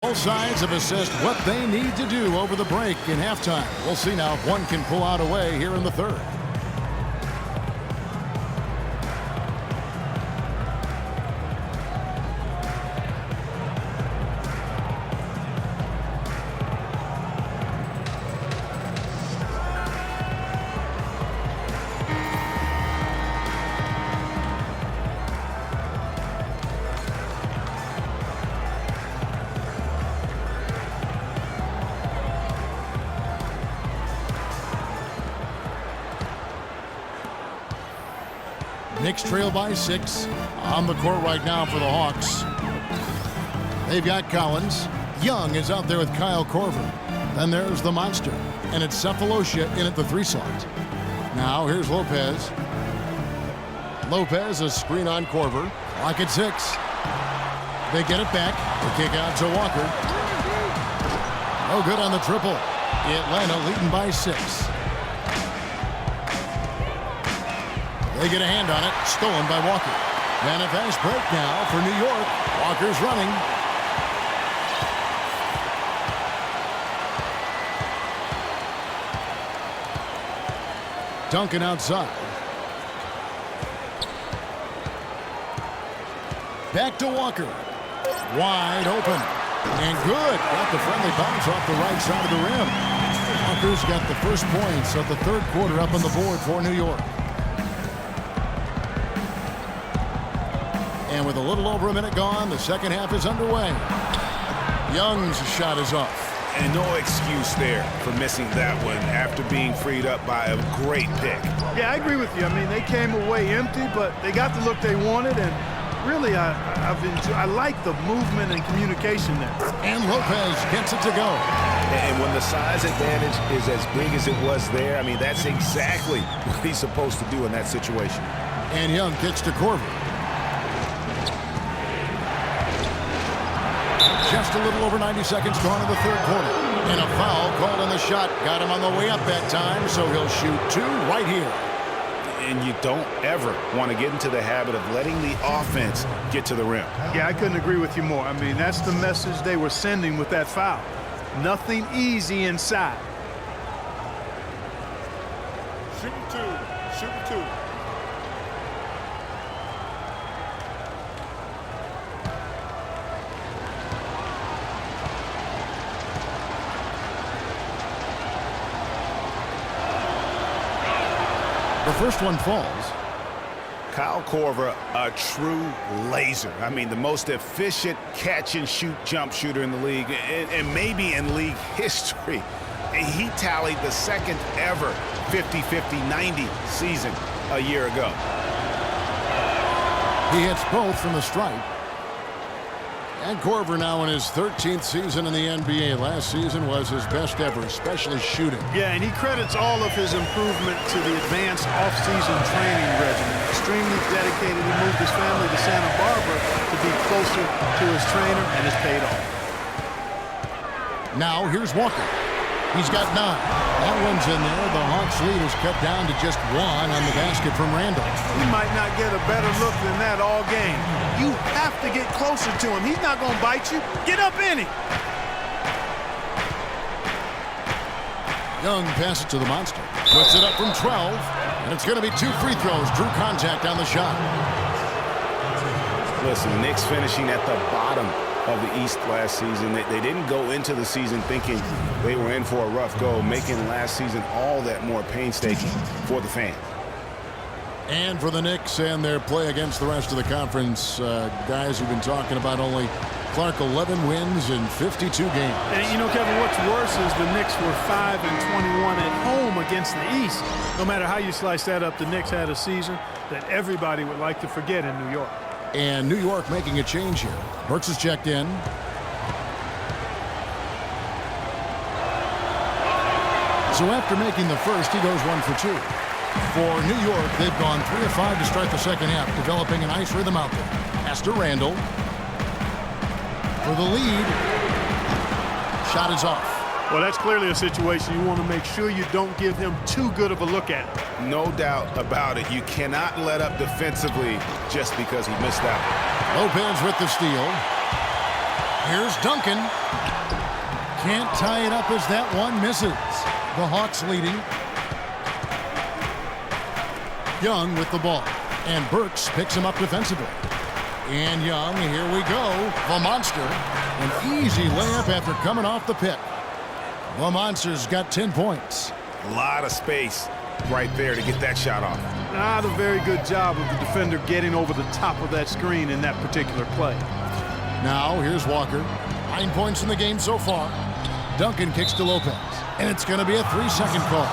Both sides have assessed what they need to do over the break in halftime. We'll see now if one can pull out away here in the third. Knicks trail by 6 on the court right now for the Hawks. They've got Collins. Young is out there with Kyle Korver. Then there's the monster. And it's Cephalosha in at the 3 slot. Now here's Lopez. Lopez, a screen on Korver. Lock at 6. They get it back. The kick out to Walker. No good on the triple. Atlanta leading by 6. They get a hand on it. Stolen by Walker. And a fast break now for New York. Walker's running. Duncan outside. Back to Walker. Wide open. And good. Got the friendly bounce off the right side of the rim. Walker's got the first points of the third quarter up on the board for New York. And with a little over a minute gone, the second half is underway. Young's shot is off. And no excuse there for missing that one after being freed up by a great pick. Yeah, I agree with you. I mean, they came away empty, but they got the look they wanted, and really, I like the movement and communication there. And Lopez gets it to go. And when the size advantage is as big as it was there, I mean, that's exactly what he's supposed to do in that situation. And Young gets to Korver. Just a little over 90 seconds gone in the third quarter. And a foul called on the shot. Got him on the way up that time, so he'll shoot 2 right here. And you don't ever want to get into the habit of letting the offense get to the rim. Yeah, I couldn't agree with you more. I mean, that's the message they were sending with that foul. Nothing easy inside. Shooting 2. Shooting 2. The first one falls. Kyle Korver, a true laser. I mean, the most efficient catch-and-shoot jump shooter in the league, and maybe in league history. He tallied the second ever 50-50-90 season a year ago. He hits both from the stripe. And Korver now in his 13th season in the NBA. Last season was his best ever, especially shooting. Yeah, and he credits all of his improvement to the advanced off-season training regimen. Extremely dedicated. He moved his family to Santa Barbara to be closer to his trainer, and it's paid off. Now here's Walker. He's got 9. That one's in there. The Hawks lead is cut down to just 1 on the basket from Randall. He might not get a better look than that all game. You have to get closer to him. He's not going to bite you. Get up in him. Young passes to the monster. Puts it up from 12. And it's going to be 2 free throws. Drew contact on the shot. Listen, Knicks finishing at the bottom of the East last season. They didn't go into the season thinking they were in for a rough go, making last season all that more painstaking for the fans. And for the Knicks and their play against the rest of the conference, guys who've been talking about only Clark 11 wins in 52 games. And you know, Kevin, what's worse is the Knicks were 5-21 at home against the East. No matter how you slice that up, the Knicks had a season that everybody would like to forget in New York. And New York making a change here. Burks is checked in. So after making the first, he goes 1 for 2. For New York, they've gone 3 of 5 to start the second half, developing a nice rhythm out there. Pass to Randall. For the lead. Shot is off. Well, that's clearly a situation you want to make sure you don't give him too good of a look at. No doubt about it. You cannot let up defensively just because he missed out. Lopez with the steal. Here's Duncan. Can't tie it up as that one misses. The Hawks leading. Young with the ball. And Burks picks him up defensively. And Young, here we go. The Monster. An easy layup after coming off the pick. The Monster's got 10 points. A lot of space right there to get that shot off. Not a very good job of the defender getting over the top of that screen in that particular play. Now, here's Walker. 9 points in the game so far. Duncan kicks to Lopez. And it's going to be a 3-second call.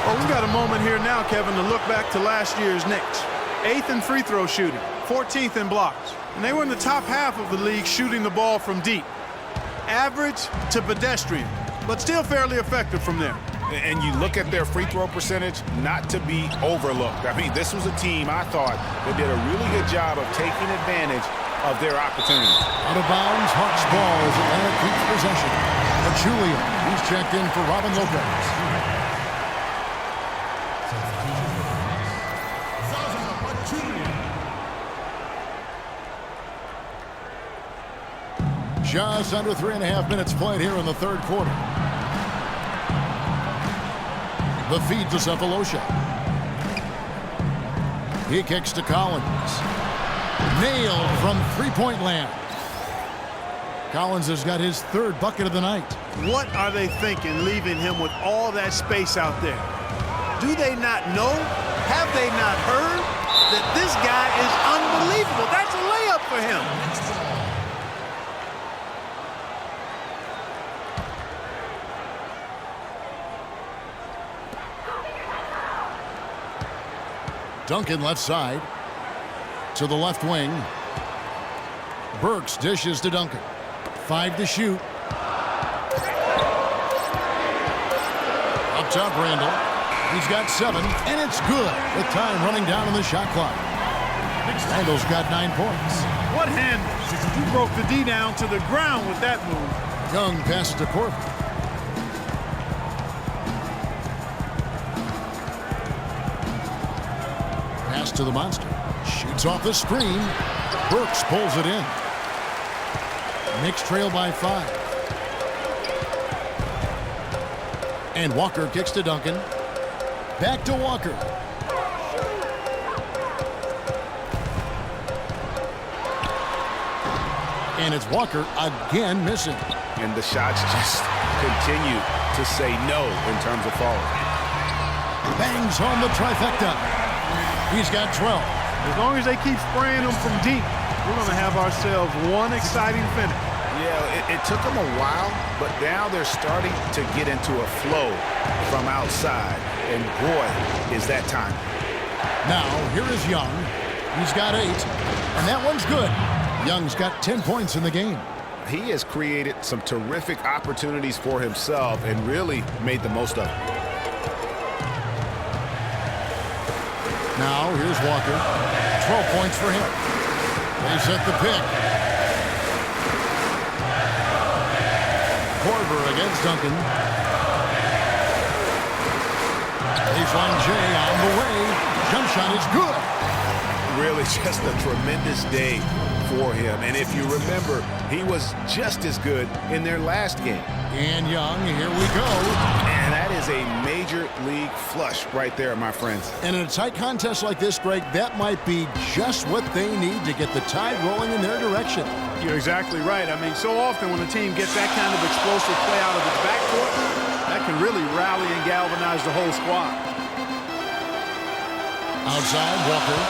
Well, we've got a moment here now, Kevin, to look back to last year's Knicks. 8th in free throw shooting, 14th in blocks. And they were in the top half of the league shooting the ball from deep. Average to pedestrian, but still fairly effective from there. And you look at their free throw percentage, not to be overlooked. I mean, this was a team, I thought, that did a really good job of taking advantage of their opportunity. Out of bounds, Hawks ball as Atlanta keeps possession. Pachulia, he's checked in for Robin Lopez. Just under 3.5 minutes played here in the third quarter. The feed to Cephalosha. He kicks to Collins. Nailed from three-point land. Collins has got his third bucket of the night. What are they thinking leaving him with all that space out there? Do they not know? Have they not heard that this guy is unbelievable? That's a layup for him. Duncan left side to the left wing. Burks dishes to Duncan. 5 to shoot. Up top, Randall. He's got 7, and it's good with time running down on the shot clock. Randall's got 9 points. What handles? He broke the D down to the ground with that move. Young passes to Corver. Pass to the Monster. Shoots off the screen. Burks pulls it in. Knicks trail by 5. And Walker kicks to Duncan. Back to Walker. And it's Walker again missing. And the shots just continue to say no in terms of falling. Bangs home the trifecta. He's got 12. As long as they keep spraying them from deep, we're going to have ourselves one exciting finish. Yeah, it took them a while, but now they're starting to get into a flow from outside. And boy, is that time. Now, here is Young. He's got 8, and that one's good. Young's got 10 points in the game. He has created some terrific opportunities for himself and really made the most of it. Now, here's Walker. 12 points for him. They set the pick. Corver against Duncan. Baseline J on the way. Jump shot is good. Really just a tremendous day for him. And if you remember, he was just as good in their last game. And Young, here we go. And that is a major league flush right there, my friends. And in a tight contest like this, Greg, that might be just what they need to get the tide rolling in their direction. You're exactly right. I mean, so often when a team gets that kind of explosive play out of its backcourt, that can really rally and galvanize the whole squad. Outside, Walker.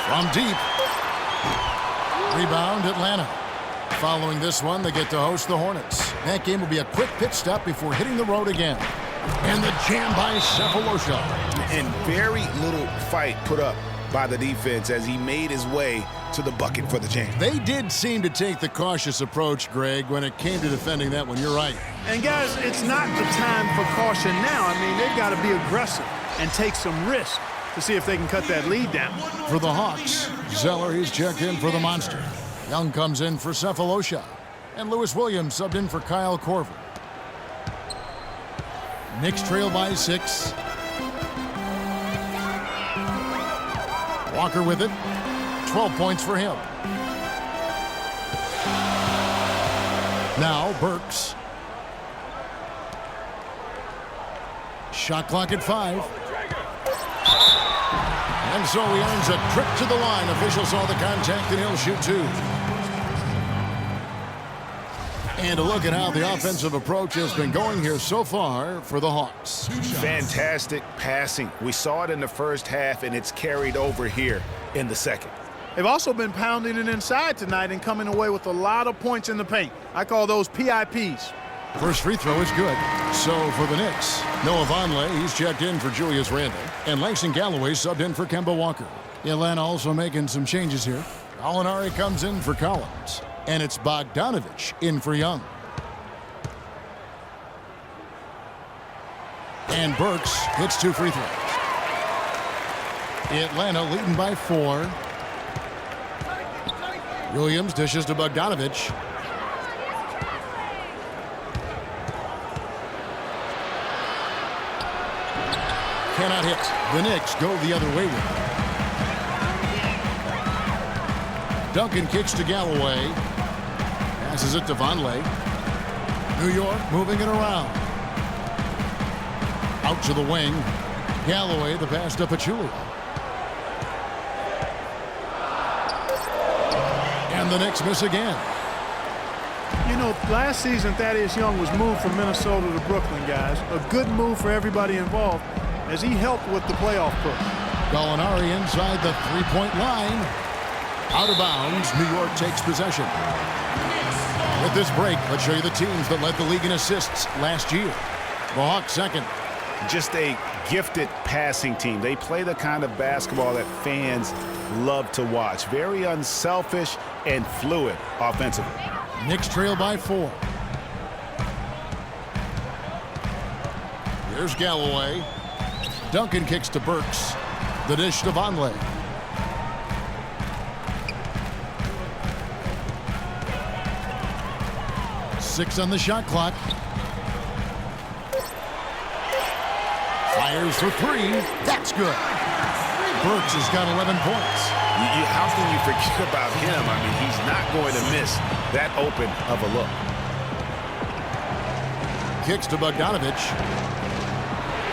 From deep. Rebound, Atlanta. Following this one, they get to host the Hornets. That game will be a quick pit stop before hitting the road again. And the jam by Cephalosha. And very little fight put up by the defense as he made his way to the bucket for the jam. They did seem to take the cautious approach, Greg, when it came to defending that one. You're right. And guys, it's not the time for caution now. I mean, they've got to be aggressive and take some risk to see if they can cut that lead down. For the Hawks, Zeller, he's checked in for the Monster. Young comes in for Cephalosha. And Lewis Williams subbed in for Kyle Corver. Knicks trail by 6. Walker with it. 12 points for him. Now Burks. Shot clock at 5. And so he earns a trip to the line. Official saw the contact and he'll shoot 2. And a look at how the offensive approach has been going here so far for the Hawks. Fantastic passing. We saw it in the first half, and it's carried over here in the second. They've also been pounding it inside tonight and coming away with a lot of points in the paint. I call those PIPs. First free throw is good. So for the Knicks, Noah Vonleh, he's checked in for Julius Randle. And Langston Galloway subbed in for Kemba Walker. Atlanta also making some changes here. Gallinari comes in for Collins. And it's Bogdanovich in for Young. And Burks hits 2 free throws. Atlanta leading by 4. Williams dishes to Bogdanovich. Cannot hit. The Knicks go the other way with it. Duncan kicks to Galloway. Passes it to Vonleh. New York moving it around. Out to the wing. Galloway, the pass to Pachulia. And the Knicks miss again. You know, last season Thaddeus Young was moved from Minnesota to Brooklyn, guys. A good move for everybody involved as he helped with the playoff push. Gallinari inside the three-point line. Out of bounds, New York takes possession. With this break, let's show you the teams that led the league in assists last year. The Hawks second. Just a gifted passing team. They play the kind of basketball that fans love to watch. Very unselfish and fluid offensively. Knicks trail by 4. Here's Galloway. Duncan kicks to Burks. The dish to Vonleh. Six on the shot clock. Fires for 3. That's good. Burks has got 11 points. How can you forget about him? I mean, he's not going to miss that open of a look. Kicks to Bogdanovich.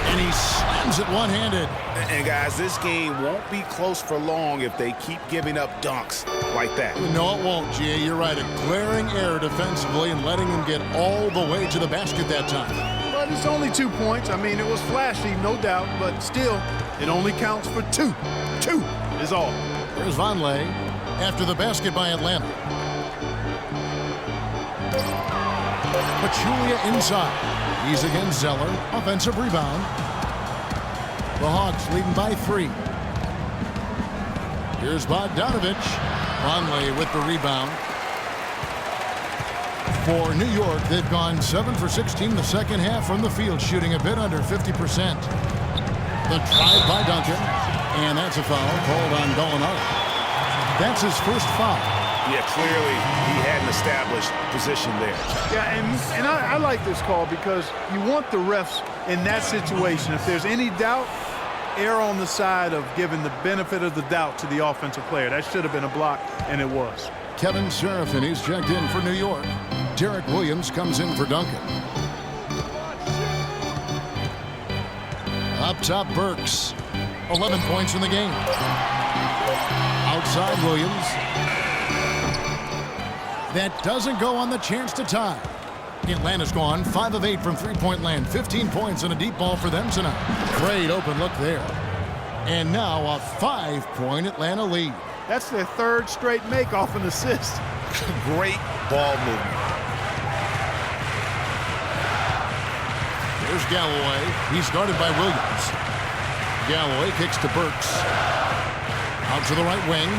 And he slams it one-handed. And guys, this game won't be close for long if they keep giving up dunks like that. No, it won't, G.A. You're right. A glaring error defensively and letting him get all the way to the basket that time. But it's only 2 points. I mean, it was flashy, no doubt, but still, it only counts for 2. 2 is all. There's Vonleh after the basket by Atlanta. Pachulia inside. He's against Zeller. Offensive rebound. The Hawks leading by 3. Here's Bogdanovich. Vonleh with the rebound. For New York, they've gone 7 for 16 the second half from the field, shooting a bit under 50%. The drive by Duncan. And that's a foul called on Gallinari. That's his first foul. Yeah, clearly he had an established position there. Yeah, and I like this call because you want the refs in that situation. If there's any doubt, err on the side of giving the benefit of the doubt to the offensive player. That should have been a block, and it was. Kevin Serafin, he's checked in for New York. Derek Williams comes in for Duncan. Up top, Burks. 11 points in the game. Outside, Williams. That doesn't go on the chance to tie. Atlanta's gone 5 of 8 from three-point land. 15 points and a deep ball for them tonight. Great open look there. And now a 5-point Atlanta lead. That's their 3rd straight make off an assist. Great ball movement. There's Galloway. He's guarded by Williams. Galloway kicks to Burks. Out to the right wing.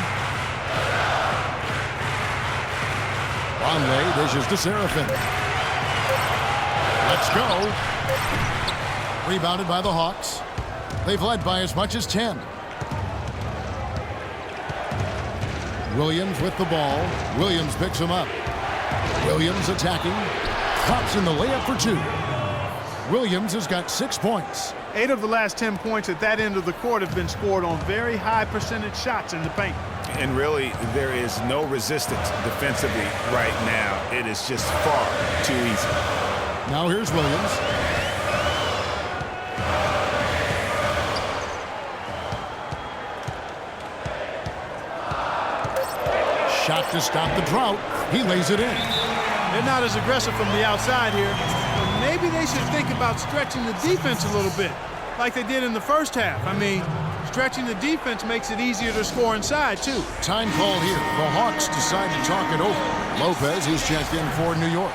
Vonleh dishes to Serafin. Let's go. Rebounded by the Hawks. They've led by as much as 10. Williams with the ball. Williams picks him up. Williams attacking. Pops in the layup for 2. Williams has got 6 points. 8 of the last 10 points at that end of the court have been scored on very high percentage shots in the paint. And really, there is no resistance defensively right now. It is just far too easy. Now here's Williams. Shot to stop the drought. He lays it in. They're not as aggressive from the outside here, but maybe they should think about stretching the defense a little bit, like they did in the first half. I mean, stretching the defense makes it easier to score inside, too. Time call here. The Hawks decide to talk it over. Lopez is checked in for New York.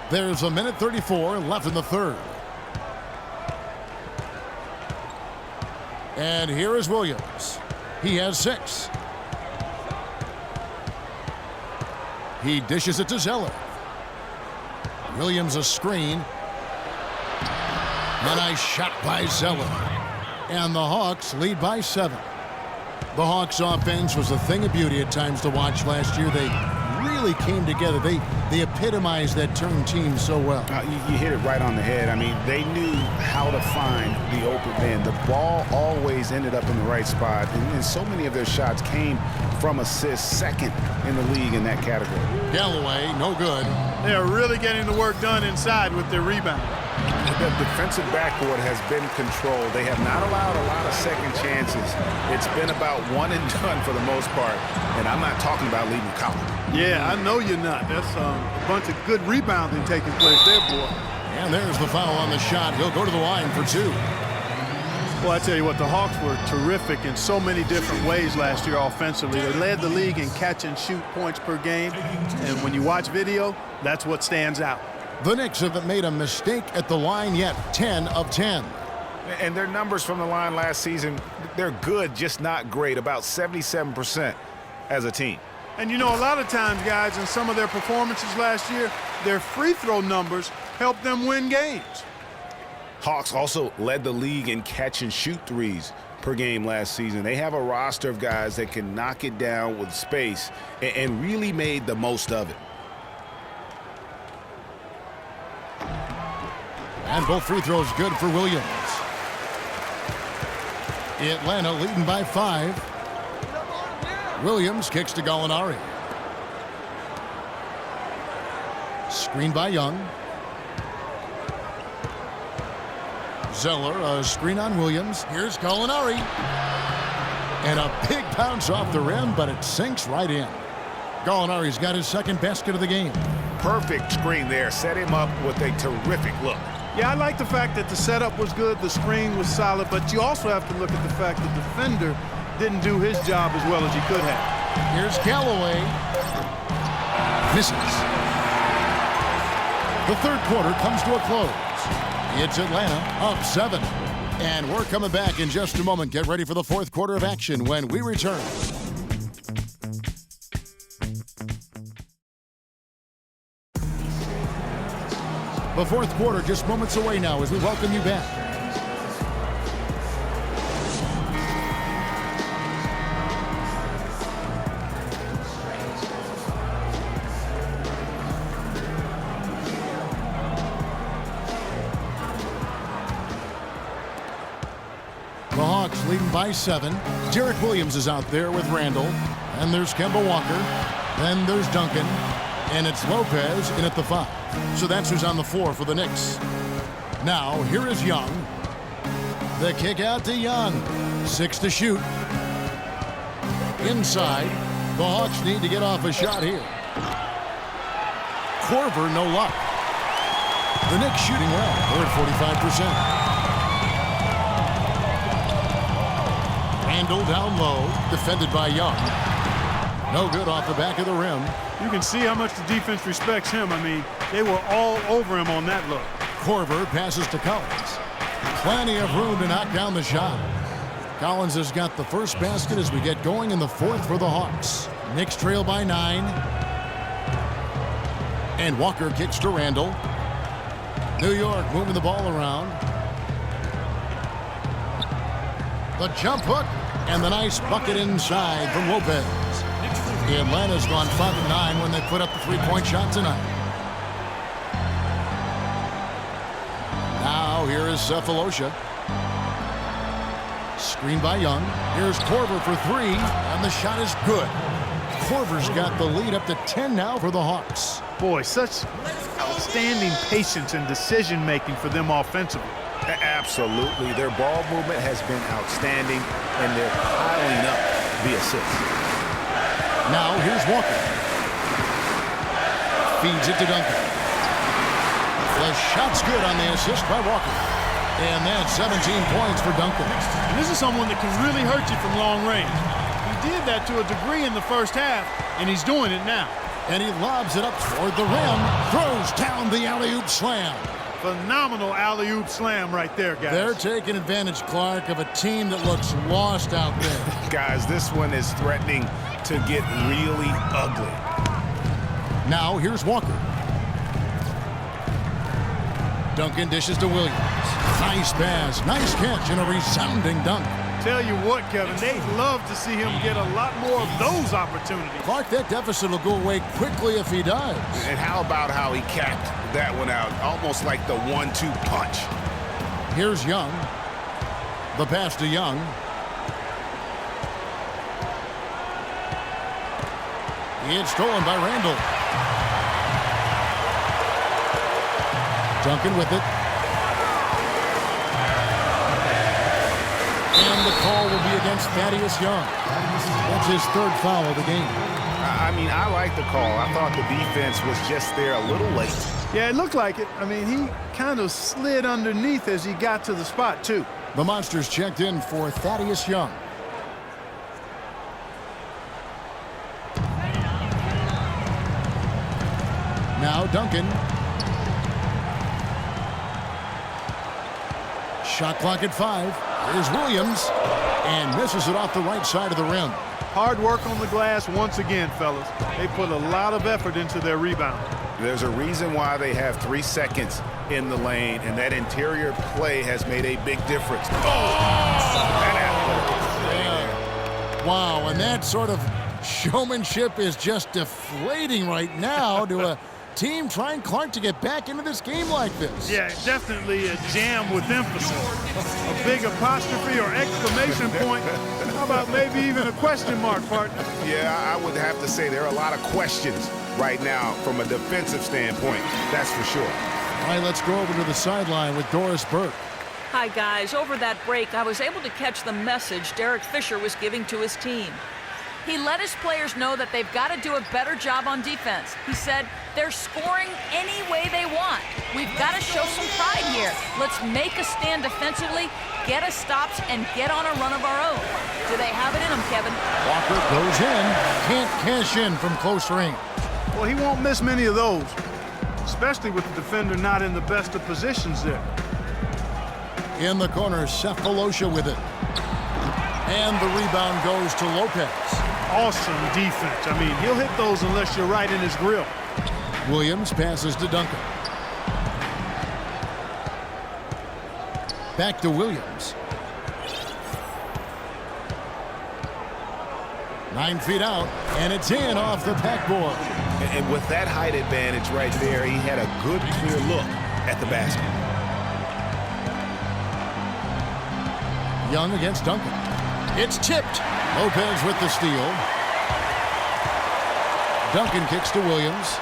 There's a minute 34 left in the third. And here is Williams. He has 6. He dishes it to Zeller. Williams a screen. A nice shot by Zeller. And the Hawks lead by 7. The Hawks offense was a thing of beauty at times to watch last year. They really came together. They epitomized that turn team so well. You hit it right on the head. I mean, they knew how to find the open man. The ball always ended up in the right spot, and so many of their shots came from assists, second in the league in that category. Galloway, no good. They are really getting the work done inside with their rebound. The defensive backboard has been controlled. They have not allowed a lot of second chances. It's been about one and done for the most part, and I'm not talking about leaving Collins. Yeah, I know you're not. That's a bunch of good rebounding taking place there, boy. And there's the foul on the shot. He'll go to the line for 2. Well, I tell you what, the Hawks were terrific in so many different ways last year offensively. They led the league in catch-and-shoot points per game, and when you watch video, that's what stands out. The Knicks haven't made a mistake at the line yet. 10 of 10. And their numbers from the line last season, they're good, just not great, about 77% as a team. And you know, a lot of times, guys, in some of their performances last year, their free throw numbers helped them win games. Hawks also led the league in catch-and-shoot threes per game last season. They have a roster of guys that can knock it down with space and really made the most of it. And both free throws good for Williams. Atlanta leading by 5. Williams kicks to Gallinari. Screen by Young. Zeller, a screen on Williams. Here's Gallinari. And a big bounce off the rim, but it sinks right in. Gallinari's got his second basket of the game. Perfect screen there. Set him up with a terrific look. Yeah, I like the fact that the setup was good, the screen was solid, but you also have to look at the fact the defender didn't do his job as well as he could have. Here's Galloway. Misses. The third quarter comes to a close. It's Atlanta up 7. And we're coming back in just a moment. Get ready for the fourth quarter of action when we return. The fourth quarter just moments away now as we welcome you back. The Hawks leading by 7. Derek Williams is out there with Randall. And there's Kemba Walker. Then there's Duncan. And it's Lopez in at the 5. So that's who's on the floor for the Knicks. Now, here is Young. The kick out to Young. 6 to shoot. Inside. The Hawks need to get off a shot here. Korver, no luck. The Knicks shooting well. They're at 45%. Randall down low. Defended by Young. No good off the back of the rim. You can see how much the defense respects him. I mean, they were all over him on that look. Korver passes to Collins. Plenty of room to knock down the shot. Collins has got the first basket as we get going in the fourth for the Hawks. Knicks trail by 9. And Walker kicks to Randall. New York moving the ball around. The jump hook And the nice bucket inside from Lopez. Atlanta's gone 5-9 when they put up the three-point shot tonight. Now here is Cephalosha. Screen by Young. Here's Korver for three, and the shot is good. Korver's got the lead up to 10 now for the Hawks. Boy, such outstanding patience and decision-making for them offensively. Absolutely. Their ball movement has been outstanding, and they're piling up the assists. Now here's Walker. Feeds it to Duncan. The shot's good on the assist by Walker. And that's 17 points for Duncan. And this is someone that can really hurt you from long range. He did that to a degree in the first half, and he's doing it now. And he lobs it up toward the rim. Throws down the alley-oop slam. Phenomenal alley-oop slam right there, guys. They're taking advantage, Clark, of a team that looks lost out there. Guys, this one is threatening to get really ugly. Now here's Walker. Duncan dishes to Williams. Nice pass, nice catch, and a resounding dunk. Tell you what, Kevin, they'd love to see him get a lot more of those opportunities. Clark, that deficit will go away quickly if he does. And how about how he capped that one out, almost like the 1-2 punch. Here's Young. The pass to Young. It's stolen by Randall. Duncan with it. And the call will be against Thaddeus Young. That's his third foul of the game. I mean, I like the call. I thought the defense was just there a little late. Yeah, it looked like it. I mean, he kind of slid underneath as he got to the spot, too. The Monsters checked in for Thaddeus Young. Now Duncan. Shot clock at 5. Here's Williams. And misses it off the right side of the rim. Hard work on the glass once again, fellas. They put a lot of effort into their rebound. There's a reason why they have 3 seconds in the lane, and that interior play has made a big difference. Wow, and that sort of showmanship is just deflating right now to a team trying, Clark, to get back into this game like this. Yeah, definitely a jam with emphasis. A big apostrophe or exclamation point. How about maybe even a question mark, partner? Yeah, I would have to say there are a lot of questions right now from a defensive standpoint. That's for sure. All right, let's go over to the sideline with Doris Burke. Hi, guys. Over that break, I was able to catch the message Derek Fisher was giving to his team. He let his players know that they've got to do a better job on defense. He said, they're scoring any way they want. We've got to show some pride here. Let's make a stand defensively, get us stops, and get on a run of our own. Do they have it in them, Kevin? Walker goes in. Can't cash in from close range. Well, he won't miss many of those, especially with the defender not in the best of positions there. In the corner, Cephalosha with it. And the rebound goes to Lopez. Awesome defense. I mean, he'll hit those unless you're right in his grill. Williams passes to Duncan. Back to Williams. 9 feet out, and it's in off the backboard. And with that height advantage right there, he had a good, clear look at the basket. Young against Duncan. It's tipped. Lopez with the steal. Duncan kicks to Williams.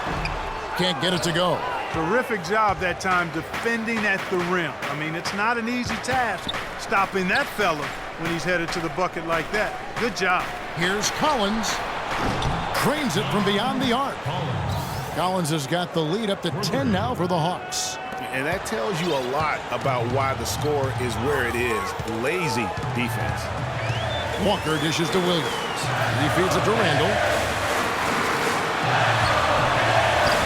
Can't get it to go. Terrific job that time defending at the rim. I mean, it's not an easy task stopping that fella when he's headed to the bucket like that. Good job. Here's Collins. Cranes it from beyond the arc. Collins has got the lead up to 10 now for the Hawks. And that tells you a lot about why the score is where it is. Lazy defense. Walker dishes to Williams. He feeds it to Randall.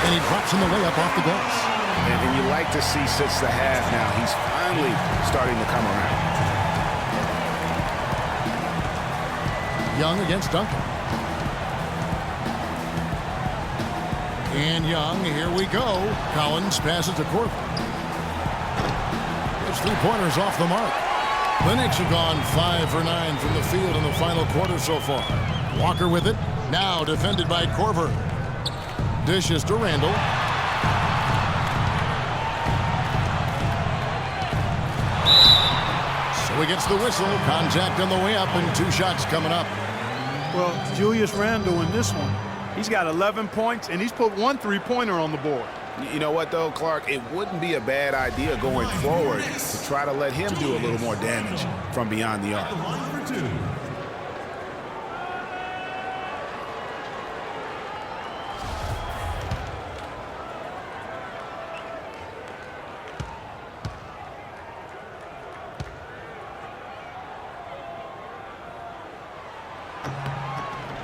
And he drops in the layup off the glass. And you like to see since the half now, he's finally starting to come around. Young against Duncan. And Young, here we go. Collins passes to Korver. His three-pointers off the mark. The Knicks have gone 5 for 9 from the field in the final quarter so far. Walker with it. Now defended by Korver. Dishes to Randall. So he gets the whistle. Contact on the way up and 2 shots coming up. Well, Julius Randle in this one, he's got 11 points, and he's put 1 3-pointer on the board. You know what, though, Clark? It wouldn't be a bad idea going forward to try to let him do a little more damage from beyond the arc.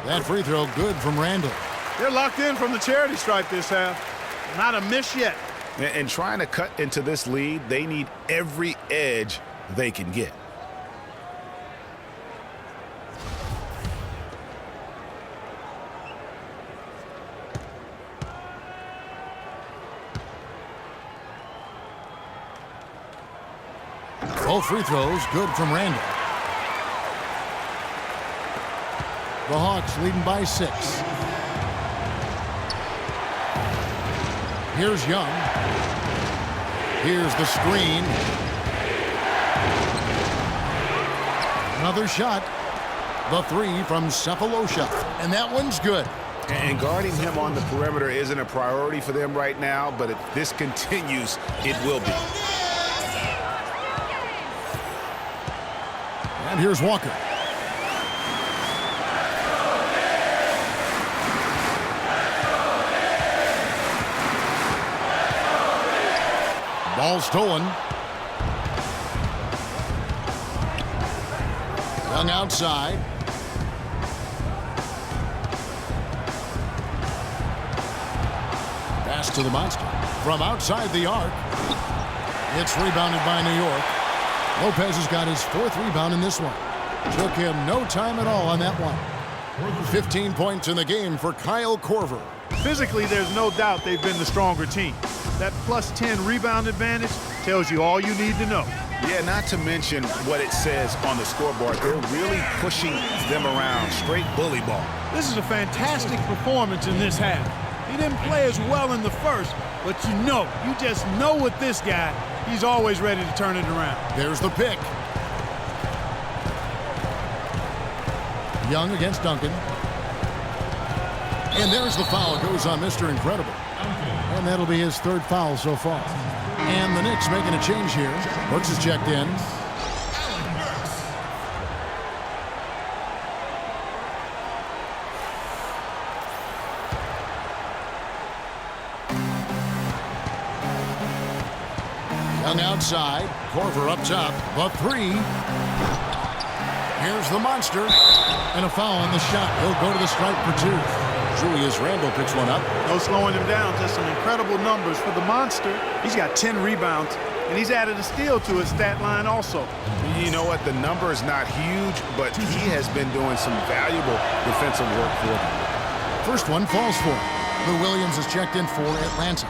That free throw good from Randall. They're locked in from the charity stripe this half. Not a miss yet. And trying to cut into this lead, they need every edge they can get. Both free throws good from Randall. The Hawks leading by 6. Here's Young. Here's the screen. Another shot. The 3 from Cephalosha. And that one's good. And guarding him on the perimeter isn't a priority for them right now, but if this continues, it will be. And here's Walker. Ball stolen. Young outside. Pass to the monster. From outside the arc. It's rebounded by New York. Lopez has got his 4th rebound in this one. Took him no time at all on that one. 15 points in the game for Kyle Korver. Physically, there's no doubt they've been the stronger team. That plus 10 rebound advantage tells you all you need to know. Yeah, not to mention what it says on the scoreboard. They're really pushing them around. Straight bully ball. This is a fantastic performance in this half. He didn't play as well in the first, but you just know with this guy, he's always ready to turn it around. There's the pick. Young against Duncan. And there's the foul. It goes on Mr. Incredible. And that'll be his 3rd foul so far. And the Knicks making a change here. Brooks is checked in. Young outside. Korver up top. The 3. Here's the monster. And a foul on the shot. He'll go to the stripe for 2. Julius Randle picks one up. No slowing him down. Just some incredible numbers for the monster. He's got 10 rebounds, and he's added a steal to his stat line also. You know what? The number is not huge, but he has been doing some valuable defensive work for them. First one falls for him. Lou Williams is checked in for Atlanta.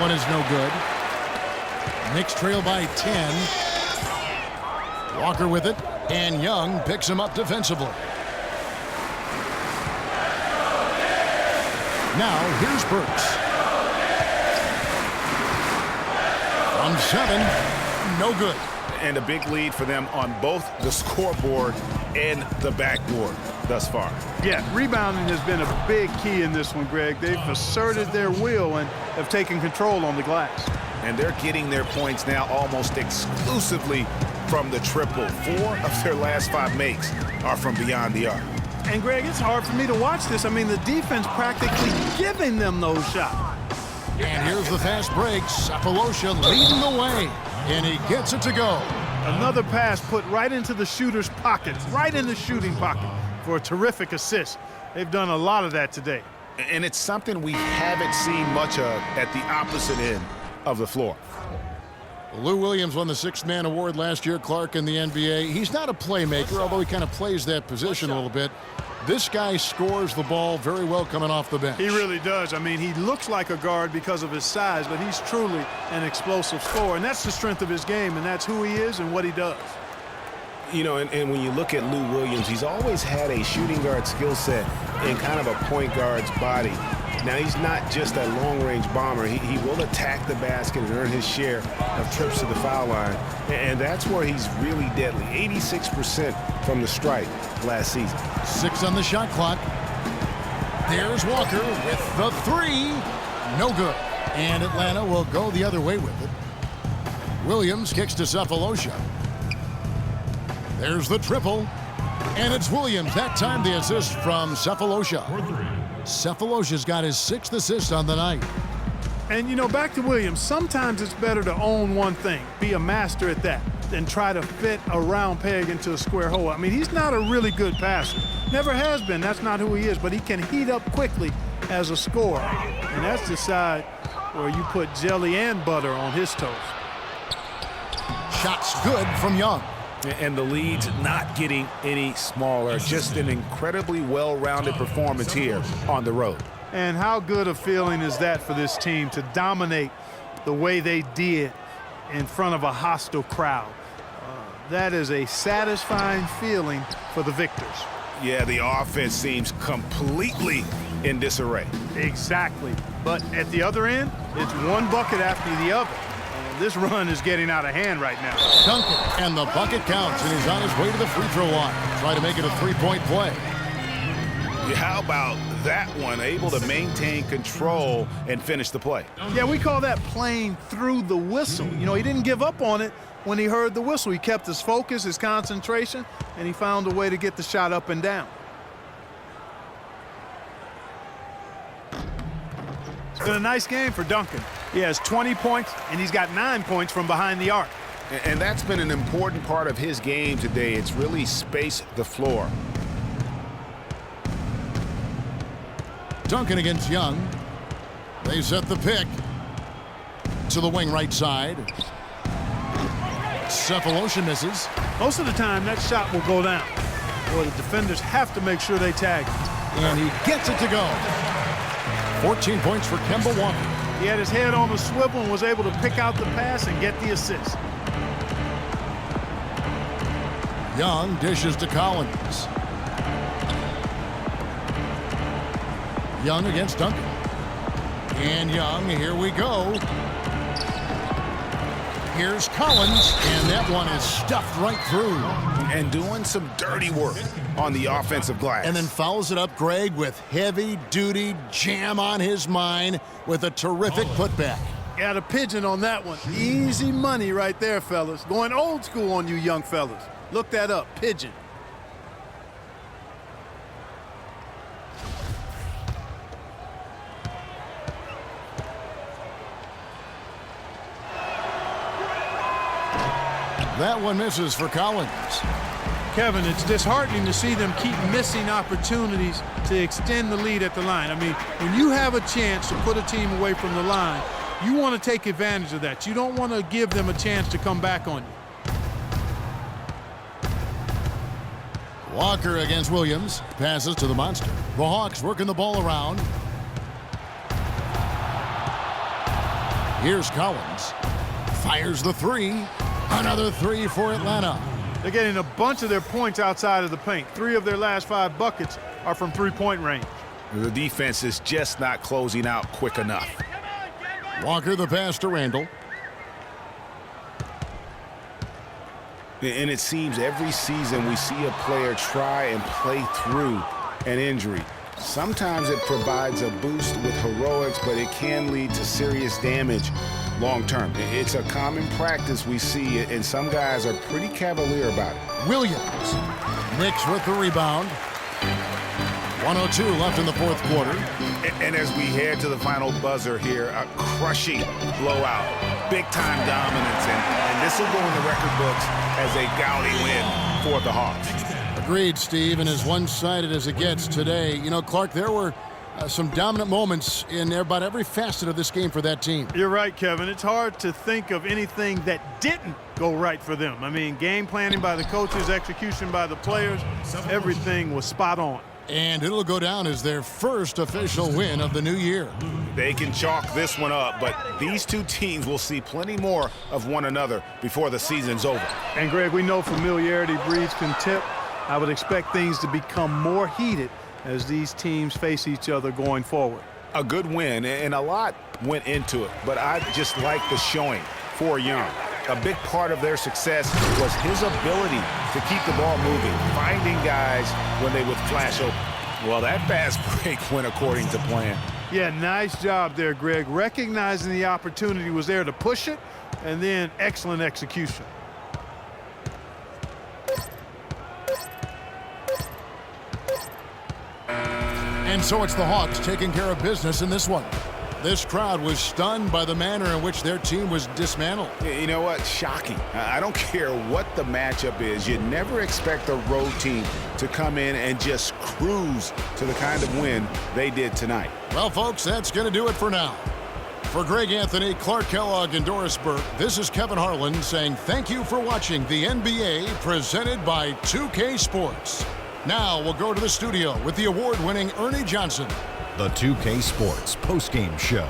One is no good. Knicks trail by 10. Walker with it, and Young picks him up defensively. Now here's Burks. From 7, no good. And a big lead for them on both the scoreboard and the backboard thus far. Yeah, rebounding has been a big key in this one, Greg. They've asserted their will and have taken control on the glass. And they're getting their points now almost exclusively from the triple. 4 of their last 5 makes are from beyond the arc. And, Greg, it's hard for me to watch this. I mean, the defense practically giving them those shots. And here's the fast break. Cephalosha leading the way, and he gets it to go. Another pass put right into the shooter's pocket, right in the shooting pocket for a terrific assist. They've done a lot of that today. And it's something we haven't seen much of at the opposite end of the floor. Lou Williams won the Sixth Man Award last year, Clark, in the NBA. He's not a playmaker, although he kind of plays that position a little bit. This guy scores the ball very well coming off the bench. He really does. I mean, he looks like a guard because of his size, but he's truly an explosive scorer, and that's the strength of his game, and that's who he is and what he does. You know, and when you look at Lou Williams, he's always had a shooting guard skill set and kind of a point guard's body. Now, he's not just a long-range bomber. He will attack the basket and earn his share of trips to the foul line, and that's where he's really deadly. 86% from the stripe last season. 6 on the shot clock. There's Walker with the 3. No good. And Atlanta will go the other way with it. Williams kicks to Cephalosha. There's the triple. And it's Williams. That time the assist from Cephalosha. Cephalosha's got his 6th assist on the night. And, you know, back to Williams, sometimes it's better to own one thing, be a master at that, than try to fit a round peg into a square hole. I mean, he's not a really good passer. Never has been. That's not who he is. But he can heat up quickly as a scorer. And that's the side where you put jelly and butter on his toast. Shots good from Young. And the lead's not getting any smaller. Just an incredibly well-rounded performance here on the road. And how good a feeling is that for this team to dominate the way they did in front of a hostile crowd? That is a satisfying feeling for the victors. Yeah, the offense seems completely in disarray. Exactly. But at the other end, it's one bucket after the other. This run is getting out of hand right now. Duncan, and the bucket counts, and he's on his way to the free throw line. Try to make it a 3-point play. Yeah, how about that one? Able to maintain control and finish the play. Yeah, we call that playing through the whistle. You know, he didn't give up on it when he heard the whistle. He kept his focus, his concentration, and he found a way to get the shot up and down. It's been a nice game for Duncan. He has 20 points, and he's got 9 points from behind the arc. And that's been an important part of his game today. It's really spaced the floor. Duncan against Young. They set the pick to the wing right side. Cephalosha misses. Most of the time, that shot will go down. Boy, the defenders have to make sure they tag it. And he gets it to go. 14 points for Kemba Walker. He had his head on the swivel and was able to pick out the pass and get the assist. Young dishes to Collins. Young against Duncan. And Young, here we go. Here's Collins, and that one is stuffed right through. And doing some dirty work on the offensive glass. And then fouls it up, Greg, with heavy-duty jam on his mind with a terrific putback. Got a pigeon on that one. Easy money right there, fellas. Going old school on you young fellas. Look that up, pigeon. That one misses for Collins. Kevin, it's disheartening to see them keep missing opportunities to extend the lead at the line. I mean, when you have a chance to put a team away from the line, you want to take advantage of that. You don't want to give them a chance to come back on you. Walker against Williams. Passes to the monster. The Hawks working the ball around. Here's Collins. Fires the 3. Another 3 for Atlanta. They're getting a bunch of their points outside of the paint. 3 of their last 5 buckets are from three-point range. The defense is just not closing out quick enough. Walker the pass to Randall. And it seems every season we see a player try and play through an injury. Sometimes it provides a boost with heroics, but it can lead to serious damage long term. It's a common practice we see, and some guys are pretty cavalier about it. Williams. Knicks with the rebound. 1:02 left in the fourth quarter. And as we head to the final buzzer here, a crushing blowout, big-time dominance, and this will go in the record books as a gaudy win for the Hawks. Agreed, Steve, and as one-sided as it gets today. You know, Clark, there were some dominant moments in about every facet of this game for that team. You're right, Kevin. It's hard to think of anything that didn't go right for them. I mean, game planning by the coaches, execution by the players, everything was spot on. And it'll go down as their first official win of the new year. They can chalk this one up, but these two teams will see plenty more of one another before the season's over. And, Greg, we know familiarity breeds contempt. I would expect things to become more heated as these teams face each other going forward. A good win, and a lot went into it, but I just like the showing for Young. A big part of their success was his ability to keep the ball moving, finding guys when they would flash open. Well, that fast break went according to plan. Yeah, nice job there, Greg. Recognizing the opportunity was there to push it, and then excellent execution. And so it's the Hawks taking care of business in this one. This crowd was stunned by the manner in which their team was dismantled. You know what? Shocking. I don't care what the matchup is. You never expect a road team to come in and just cruise to the kind of win they did tonight. Well, folks, that's going to do it for now. For Greg Anthony, Clark Kellogg, and Doris Burke, this is Kevin Harlan saying thank you for watching the NBA presented by 2K Sports. Now we'll go to the studio with the award-winning Ernie Johnson. The 2K Sports postgame show.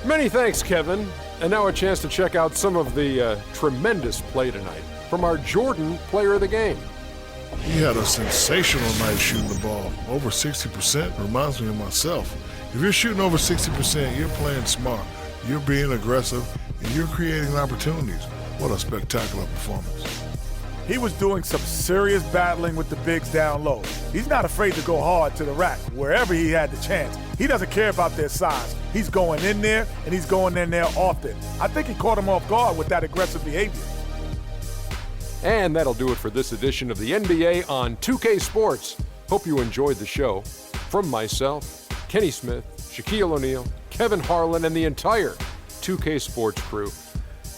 Many thanks, Kevin. And now a chance to check out some of the tremendous play tonight from our Jordan player of the game. He had a sensational night shooting the ball. Over 60% reminds me of myself. If you're shooting over 60%, you're playing smart. You're being aggressive, and you're creating opportunities. What a spectacular performance. He was doing some serious battling with the bigs down low. He's not afraid to go hard to the rack wherever he had the chance. He doesn't care about their size. He's going in there, and he's going in there often. I think he caught him off guard with that aggressive behavior. And that'll do it for this edition of the NBA on 2K Sports. Hope you enjoyed the show. From myself, Kenny Smith, Shaquille O'Neal, Kevin Harlan, and the entire 2K Sports crew,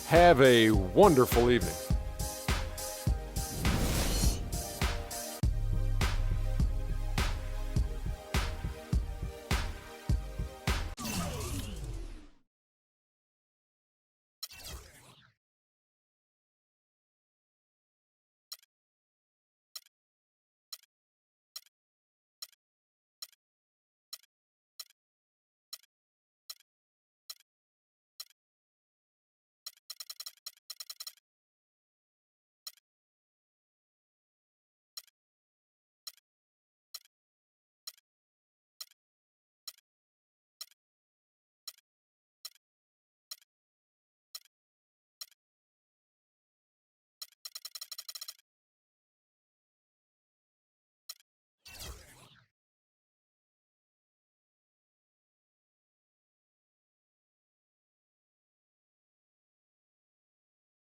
have a wonderful evening.